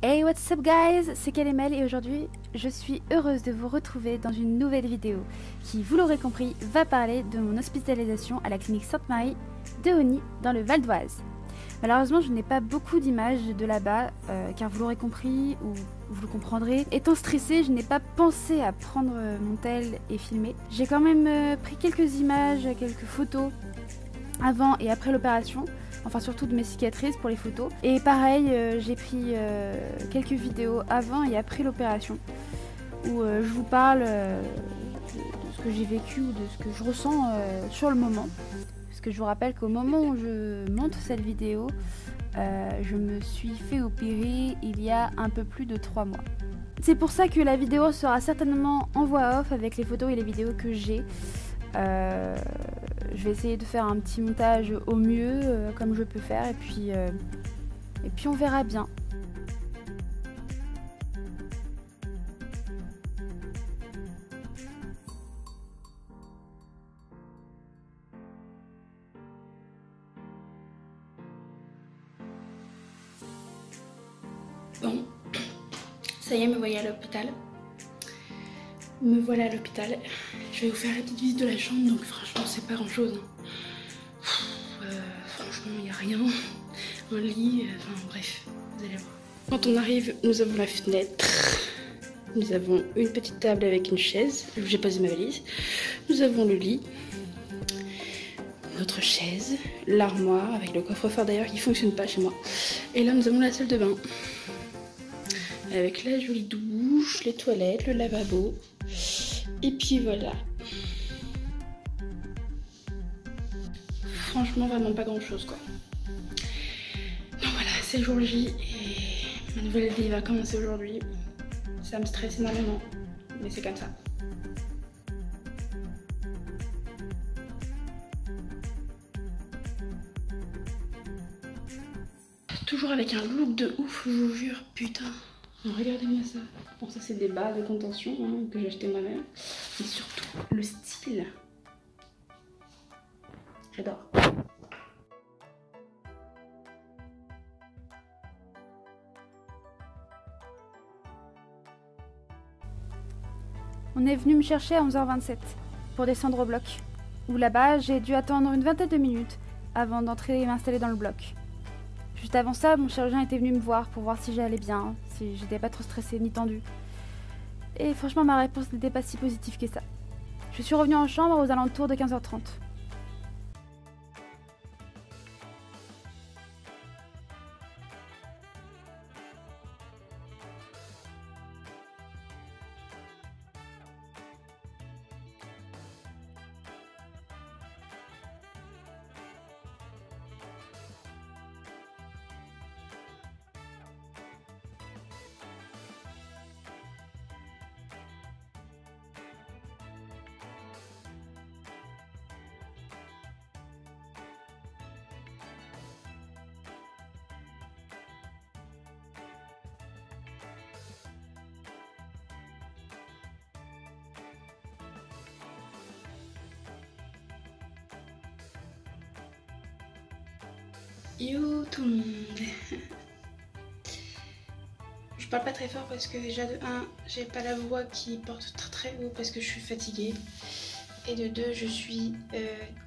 Hey, what's up guys, c'est Kalemel et aujourd'hui je suis heureuse de vous retrouver dans une nouvelle vidéo qui, vous l'aurez compris, va parler de mon hospitalisation à la clinique Sainte-Marie de Hony dans le Val d'Oise. Malheureusement je n'ai pas beaucoup d'images de là-bas car vous l'aurez compris ou vous le comprendrez. Étant stressée, je n'ai pas pensé à prendre mon tel et filmer. J'ai quand même pris quelques images, quelques photos avant et après l'opération. Enfin surtout de mes cicatrices pour les photos. Et pareil, j'ai pris quelques vidéos avant et après l'opération où je vous parle de ce que j'ai vécu ou de ce que je ressens sur le moment. Parce que je vous rappelle qu'au moment où je monte cette vidéo, je me suis fait opérer il y a un peu plus de 3 mois. C'est pour ça que la vidéo sera certainement en voix off avec les photos et les vidéos que j'ai. Je vais essayer de faire un petit montage au mieux comme je peux faire et puis on verra bien. Bon, ça y est, me voilà à l'hôpital. Me voilà à l'hôpital. Je vais vous faire la petite visite de la chambre, donc franchement c'est pas grand chose. Franchement il n'y a rien. Un lit, enfin bref, vous allez voir. Quand on arrive, nous avons la fenêtre. Nous avons une petite table avec une chaise où j'ai posé ma valise. Nous avons le lit. Notre chaise, l'armoire avec le coffre-fort d'ailleurs qui fonctionne pas chez moi. Et là nous avons la salle de bain. Avec la jolie douche, les toilettes, le lavabo. Et puis voilà. Franchement, vraiment pas grand chose quoi. Donc voilà, c'est jour J et ma nouvelle vie va commencer aujourd'hui. Ça me stresse énormément, mais c'est comme ça. Toujours avec un look de ouf, je vous jure, putain. Regardez-moi ça. Bon, ça c'est des bas de contention hein, que j'ai acheté moi-même. Mais surtout, le style. J'adore. On est venu me chercher à 11h27 pour descendre au bloc. Où là-bas, j'ai dû attendre une vingtaine de minutes avant d'entrer et m'installer dans le bloc. Juste avant ça, mon chirurgien était venu me voir pour voir si j'allais bien, si j'étais pas trop stressée ni tendue. Et franchement, ma réponse n'était pas si positive que ça. Je suis revenue en chambre aux alentours de 15h30. Yo tout le monde. Je parle pas très fort parce que déjà de 1, j'ai pas la voix qui porte très haut parce que je suis fatiguée. Et de 2, je suis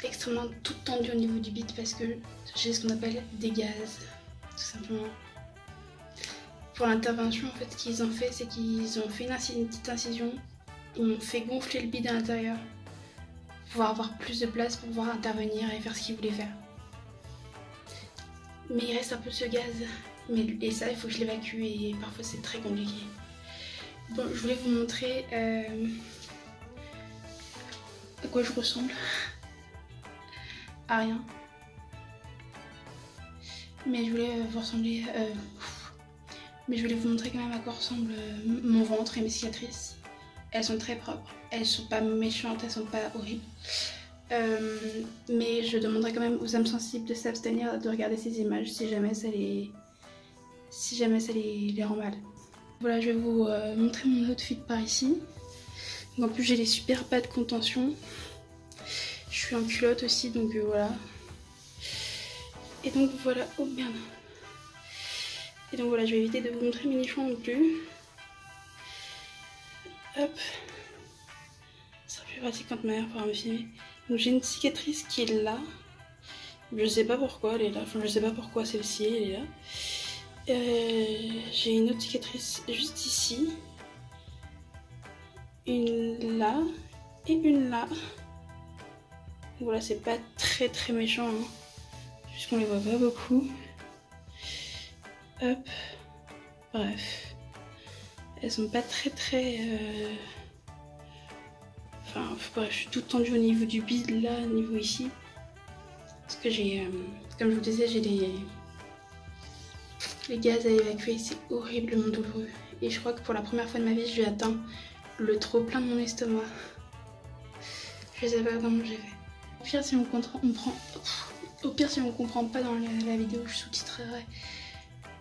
extrêmement toute tendue au niveau du bide parce que j'ai ce qu'on appelle des gaz, tout simplement. Pour l'intervention, en fait, ce qu'ils ont fait, c'est qu'ils ont fait une petite incision. Ils m'ont fait gonfler le bide à l'intérieur pour pouvoir avoir plus de place pour pouvoir intervenir et faire ce qu'ils voulaient faire. Mais il reste un peu de ce gaz, et ça il faut que je l'évacue et parfois c'est très compliqué. Bon, je voulais vous montrer à quoi je ressemble. À rien. Mais je voulais vous ressembler. Mais je voulais vous montrer quand même à quoi ressemble mon ventre et mes cicatrices. Elles sont très propres, elles sont pas méchantes, elles sont pas horribles. Mais je demanderai quand même aux âmes sensibles de s'abstenir de regarder ces images si jamais ça les rend mal. Voilà, je vais vous montrer mon outfit par ici. Donc, en plus j'ai les super bas de contention. Je suis en culotte aussi, donc voilà. Et donc voilà, oh merde. Et donc voilà, je vais éviter de vous montrer mes nichons non plus. Hop. Ce sera plus pratique quand ma mère pourra me filmer. Donc j'ai une cicatrice qui est là. Je sais pas pourquoi elle est là. Enfin, je sais pas pourquoi celle-ci elle est là. J'ai une autre cicatrice juste ici. Une là. Et une là. Voilà, c'est pas très méchant. Hein. Juste qu'on les voit pas beaucoup. Hop. Bref. Elles sont pas très... Enfin, bref, je suis toute tendue au niveau du bide, là, au niveau ici. Parce que j'ai... Comme je vous disais, j'ai les gaz à évacuer. C'est horriblement douloureux. Et je crois que pour la première fois de ma vie, j'ai atteint le trop plein de mon estomac. Je sais pas comment j'ai fait. Au pire, si on comprend pas dans la vidéo, je sous-titrerai.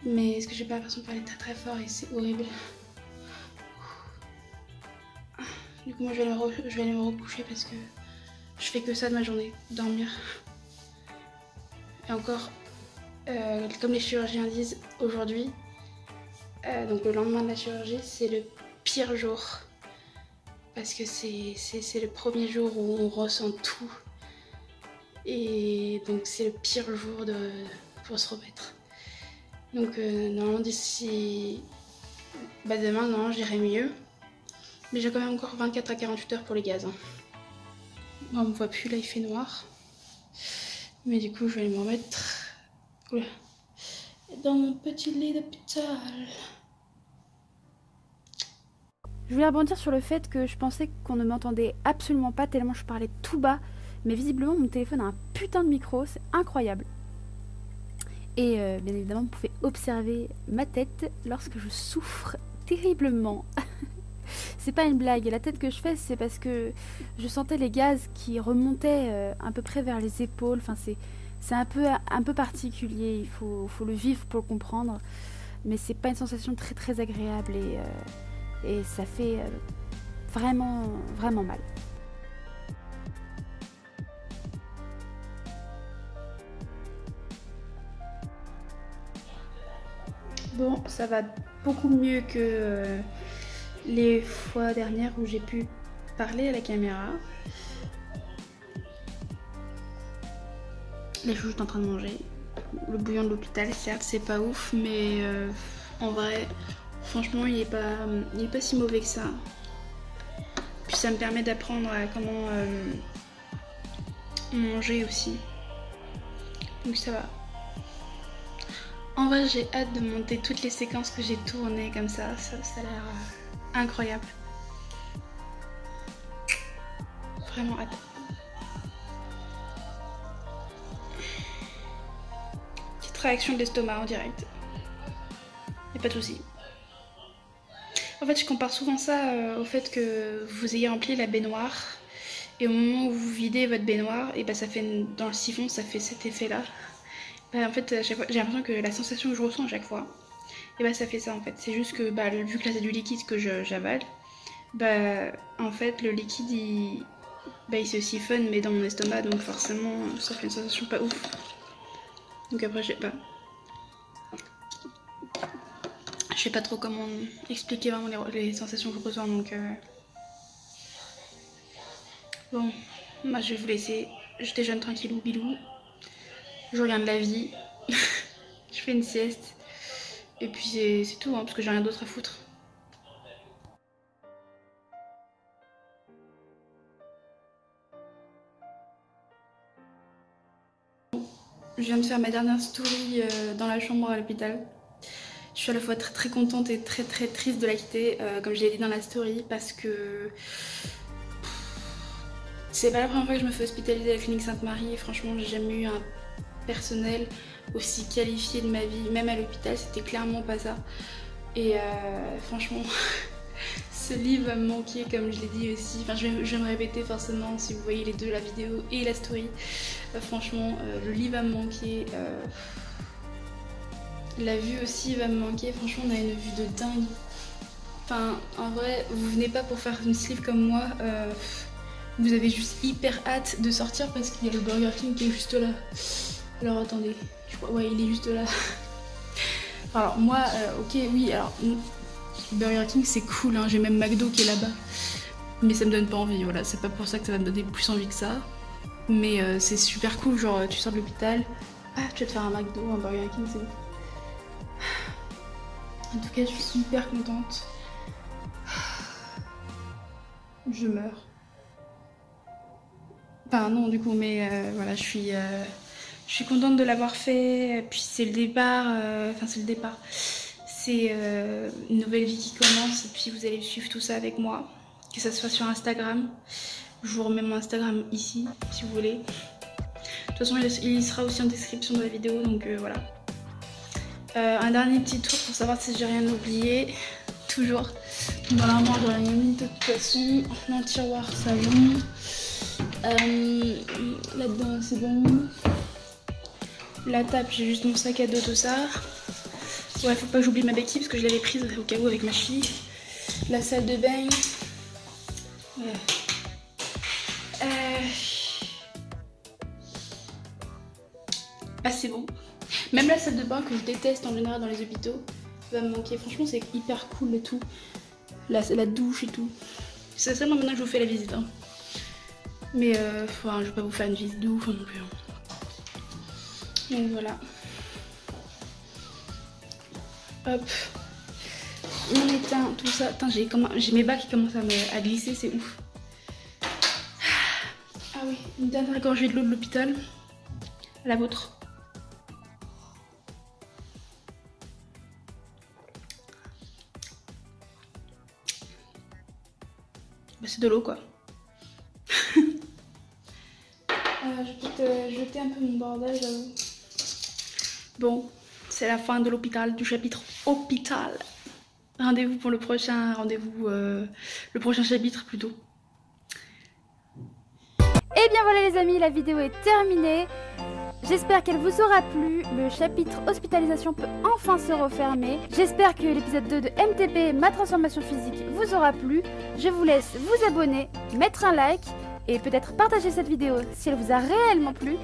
Mais est-ce que j'ai pas l'impression de parler très fort et c'est horrible. Du coup, moi je vais aller me recoucher parce que je fais que ça de ma journée, dormir. Et encore, comme les chirurgiens disent aujourd'hui, donc le lendemain de la chirurgie, c'est le pire jour. Parce que c'est le premier jour où on ressent tout. Et donc c'est le pire jour pour se remettre. Donc normalement d'ici demain, normalement j'irai mieux. Mais j'ai quand même encore 24 à 48 heures pour les gaz. Hein. Bon, on me voit plus, là il fait noir. Mais du coup je vais aller me remettre dans mon petit lit d'hôpital. Je voulais rebondir sur le fait que je pensais qu'on ne m'entendait absolument pas tellement je parlais tout bas. Mais visiblement mon téléphone a un putain de micro, c'est incroyable. Et bien évidemment vous pouvez observer ma tête lorsque je souffre terriblement. C'est pas une blague, la tête que je fais c'est parce que je sentais les gaz qui remontaient à peu près vers les épaules. Enfin c'est un peu particulier, il faut le vivre pour le comprendre. Mais c'est pas une sensation très agréable et ça fait vraiment mal. Bon, ça va beaucoup mieux que les fois dernières où j'ai pu parler à la caméra. Là, je suis juste en train de manger. Le bouillon de l'hôpital, certes, c'est pas ouf, mais en vrai, franchement, il est pas si mauvais que ça. Puis ça me permet d'apprendre à comment manger aussi. Donc ça va. En vrai, j'ai hâte de monter toutes les séquences que j'ai tournées comme ça. Ça a l'air incroyable. Vraiment hâte. Petite réaction de l'estomac en direct. Y'a pas de soucis. En fait, je compare souvent ça au fait que vous ayez rempli la baignoire. Et au moment où vous videz votre baignoire, et bah ça fait dans le siphon, ça fait cet effet-là. En fait, j'ai l'impression que la sensation que je ressens à chaque fois, et bah ça fait ça en fait. C'est juste que vu que là c'est du liquide que j'avale, en fait le liquide il se siphonne mais dans mon estomac, donc forcément ça fait une sensation pas ouf. Donc après je sais pas trop comment expliquer vraiment les sensations que je ressens, donc bon, moi je vais vous laisser. Je déjeune tranquillou bilou. Je regarde la vie, je fais une sieste, et puis c'est tout, hein, parce que j'ai rien d'autre à foutre. Je viens de faire ma dernière story dans la chambre à l'hôpital. Je suis à la fois très contente et très triste de la quitter, comme je l'ai dit dans la story, parce que c'est pas la première fois que je me fais hospitaliser à la clinique Sainte-Marie. Franchement, j'ai jamais eu un personnel aussi qualifié de ma vie, même à l'hôpital, c'était clairement pas ça. Et franchement, ce livre va me manquer, comme je l'ai dit aussi. Enfin, je vais me répéter forcément si vous voyez les deux, la vidéo et la story. Franchement, le livre va me manquer. La vue aussi va me manquer. Franchement, on a une vue de dingue. Enfin, en vrai, vous venez pas pour faire une sleeve comme moi. Vous avez juste hyper hâte de sortir parce qu'il y a le Burger King qui est juste là. Alors attendez, je crois, ouais, il est juste là. Alors moi, ok, oui, alors Burger King c'est cool, hein, j'ai même McDo qui est là-bas. Mais ça me donne pas envie, voilà, c'est pas pour ça que ça va me donner plus envie que ça. Mais c'est super cool, genre tu sors de l'hôpital, ah tu vas te faire un McDo, un Burger King, c'est ouf. En tout cas, je suis hyper contente. Je meurs. Enfin non du coup, mais voilà, je suis contente de l'avoir fait. Puis c'est le départ, enfin c'est le départ. C'est une nouvelle vie qui commence et puis vous allez suivre tout ça avec moi. Que ça soit sur Instagram. Je vous remets mon Instagram ici si vous voulez. De toute façon il sera aussi en description de la vidéo, donc voilà. Un dernier petit tour pour savoir si j'ai rien oublié. Toujours. Dans l'armoire j'ai rien mis de toute façon. Dans le tiroir salon. Là-dedans c'est bon. La table j'ai juste mon sac à dos, tout ça. Ouais, faut pas que j'oublie ma béquille parce que je l'avais prise au cas où avec ma cheville. La salle de bain. Ouais. Ah c'est bon. Même la salle de bain que je déteste en général dans les hôpitaux va me manquer. Franchement c'est hyper cool et tout. La douche et tout. C'est seulement maintenant que je vous fais la visite. Hein. Mais enfin, je vais pas vous faire une visite de ouf non plus. Hein. Donc voilà. Hop. On éteint tout ça. Attends, j'ai mes bas qui commencent à glisser, c'est ouf. Ah oui, une dernière gorgée de l'eau de l'hôpital. La vôtre. Bah, c'est de l'eau quoi. Je vais peut-être jeter un peu mon bordel, j'avoue. Bon, c'est la fin de l'hôpital, du chapitre hôpital. Rendez-vous pour le prochain chapitre plutôt. Et bien voilà les amis, la vidéo est terminée. J'espère qu'elle vous aura plu. Le chapitre hospitalisation peut enfin se refermer. J'espère que l'épisode 2 de MTP, ma transformation physique, vous aura plu. Je vous laisse vous abonner, mettre un like et peut-être partager cette vidéo si elle vous a réellement plu.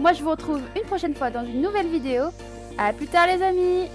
Moi je vous retrouve une prochaine fois dans une nouvelle vidéo. A plus tard les amis!